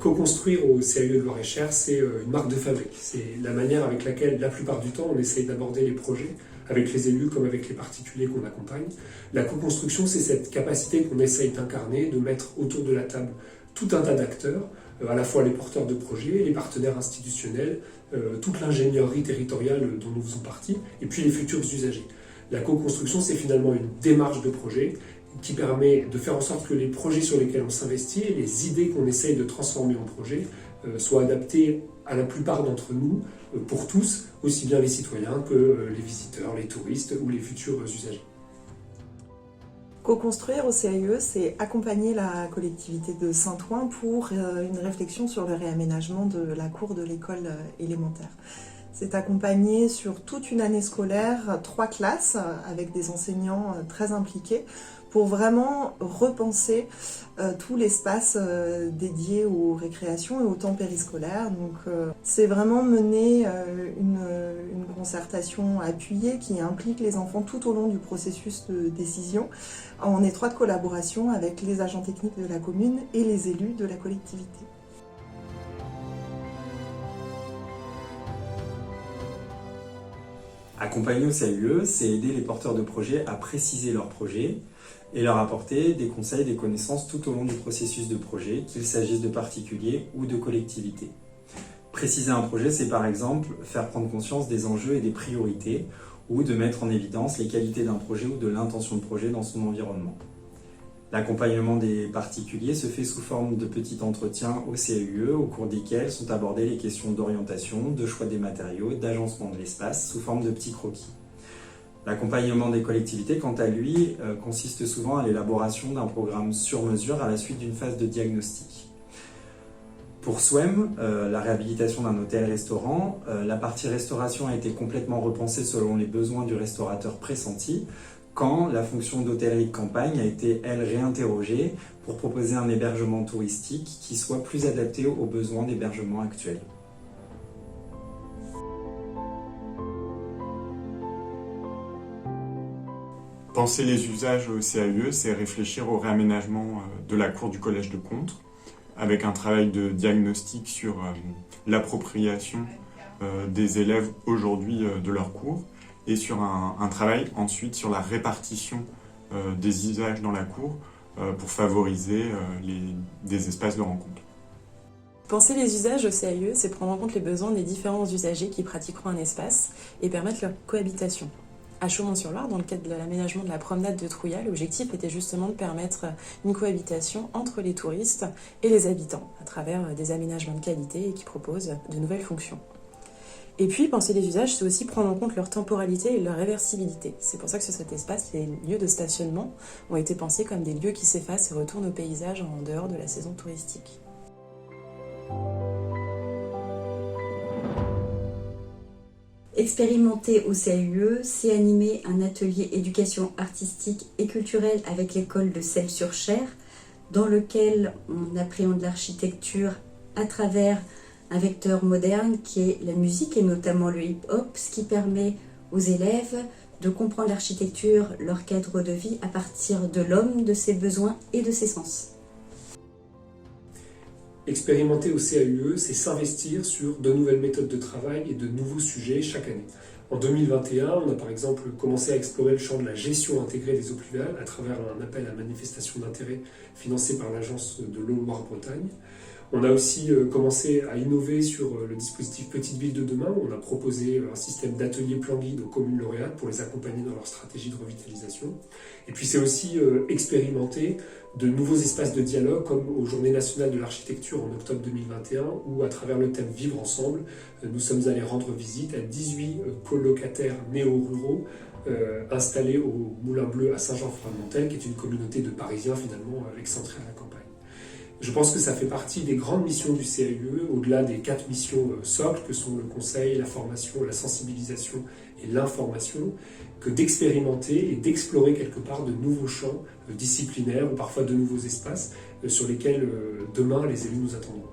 Co-construire au CAUE de Loir-et-Cher, c'est une marque de fabrique. C'est la manière avec laquelle, la plupart du temps, on essaye d'aborder les projets, avec les élus comme avec les particuliers qu'on accompagne. La co-construction, c'est cette capacité qu'on essaye d'incarner, de mettre autour de la table tout un tas d'acteurs, à la fois les porteurs de projets, les partenaires institutionnels, toute l'ingénierie territoriale dont nous faisons partie, et puis les futurs usagers. La co-construction, c'est finalement une démarche de projet qui permet de faire en sorte que les projets sur lesquels on s'investit et les idées qu'on essaye de transformer en projet soient adaptées à la plupart d'entre nous, pour tous, aussi bien les citoyens que les visiteurs, les touristes ou les futurs usagers. Co-construire au CAUE, c'est accompagner la collectivité de Saint-Ouen pour une réflexion sur le réaménagement de la cour de l'école élémentaire. C'est accompagner sur toute une année scolaire 3 classes avec des enseignants très impliqués pour vraiment repenser tout l'espace dédié aux récréations et au temps périscolaire. Donc c'est vraiment mener une concertation appuyée qui implique les enfants tout au long du processus de décision, en étroite collaboration avec les agents techniques de la commune et les élus de la collectivité. Accompagner au CAUE, c'est aider les porteurs de projets à préciser leurs projets et leur apporter des conseils, des connaissances tout au long du processus de projet, qu'il s'agisse de particuliers ou de collectivités. Préciser un projet, c'est par exemple faire prendre conscience des enjeux et des priorités, ou de mettre en évidence les qualités d'un projet ou de l'intention de projet dans son environnement. L'accompagnement des particuliers se fait sous forme de petits entretiens au CAUE, au cours desquels sont abordées les questions d'orientation, de choix des matériaux, d'agencement de l'espace, sous forme de petits croquis. L'accompagnement des collectivités, quant à lui, consiste souvent à l'élaboration d'un programme sur mesure à la suite d'une phase de diagnostic. Pour SWEM, la réhabilitation d'un hôtel-restaurant, la partie restauration a été complètement repensée selon les besoins du restaurateur pressenti, quand la fonction d'hôtellerie de campagne a été, elle, réinterrogée pour proposer un hébergement touristique qui soit plus adapté aux besoins d'hébergement actuels. Penser les usages au CAUE, c'est réfléchir au réaménagement de la cour du collège de Contres, avec un travail de diagnostic sur l'appropriation des élèves aujourd'hui de leur cours, et sur un travail ensuite sur la répartition des usages dans la cour pour favoriser des espaces de rencontre. Penser les usages au CAUE, c'est prendre en compte les besoins des différents usagers qui pratiqueront un espace et permettre leur cohabitation. À Chaumont-sur-Loire, dans le cadre de l'aménagement de la promenade de Trouillat, l'objectif était justement de permettre une cohabitation entre les touristes et les habitants à travers des aménagements de qualité et qui proposent de nouvelles fonctions. Et puis, penser les usages, c'est aussi prendre en compte leur temporalité et leur réversibilité. C'est pour ça que sur cet espace, les lieux de stationnement ont été pensés comme des lieux qui s'effacent et retournent au paysage en dehors de la saison touristique. Expérimenter au CAUE, c'est animer un atelier éducation artistique et culturelle avec l'école de Celles-sur-Cher, dans lequel on appréhende l'architecture à travers un vecteur moderne qui est la musique et notamment le hip-hop, ce qui permet aux élèves de comprendre l'architecture, leur cadre de vie à partir de l'homme, de ses besoins et de ses sens. Expérimenter au CAUE, c'est s'investir sur de nouvelles méthodes de travail et de nouveaux sujets chaque année. En 2021, on a par exemple commencé à explorer le champ de la gestion intégrée des eaux pluviales à travers un appel à manifestation d'intérêt financé par l'agence de l'eau Loire-Bretagne. On a aussi commencé à innover sur le dispositif Petite Ville de demain. On a proposé un système d'ateliers plan guide aux communes lauréates pour les accompagner dans leur stratégie de revitalisation. Et puis c'est aussi expérimenter de nouveaux espaces de dialogue comme aux Journées nationales de l'architecture en octobre 2021 où à travers le thème Vivre ensemble, nous sommes allés rendre visite à 18 colocataires néo-ruraux installés au Moulin Bleu à Saint-Jean-Froidmontel, qui est une communauté de Parisiens finalement excentrés à la campagne. Je pense que ça fait partie des grandes missions du CAUE, au-delà des 4 missions socles que sont le conseil, la formation, la sensibilisation et l'information, que d'expérimenter et d'explorer quelque part de nouveaux champs disciplinaires ou parfois de nouveaux espaces sur lesquels demain les élus nous attendront.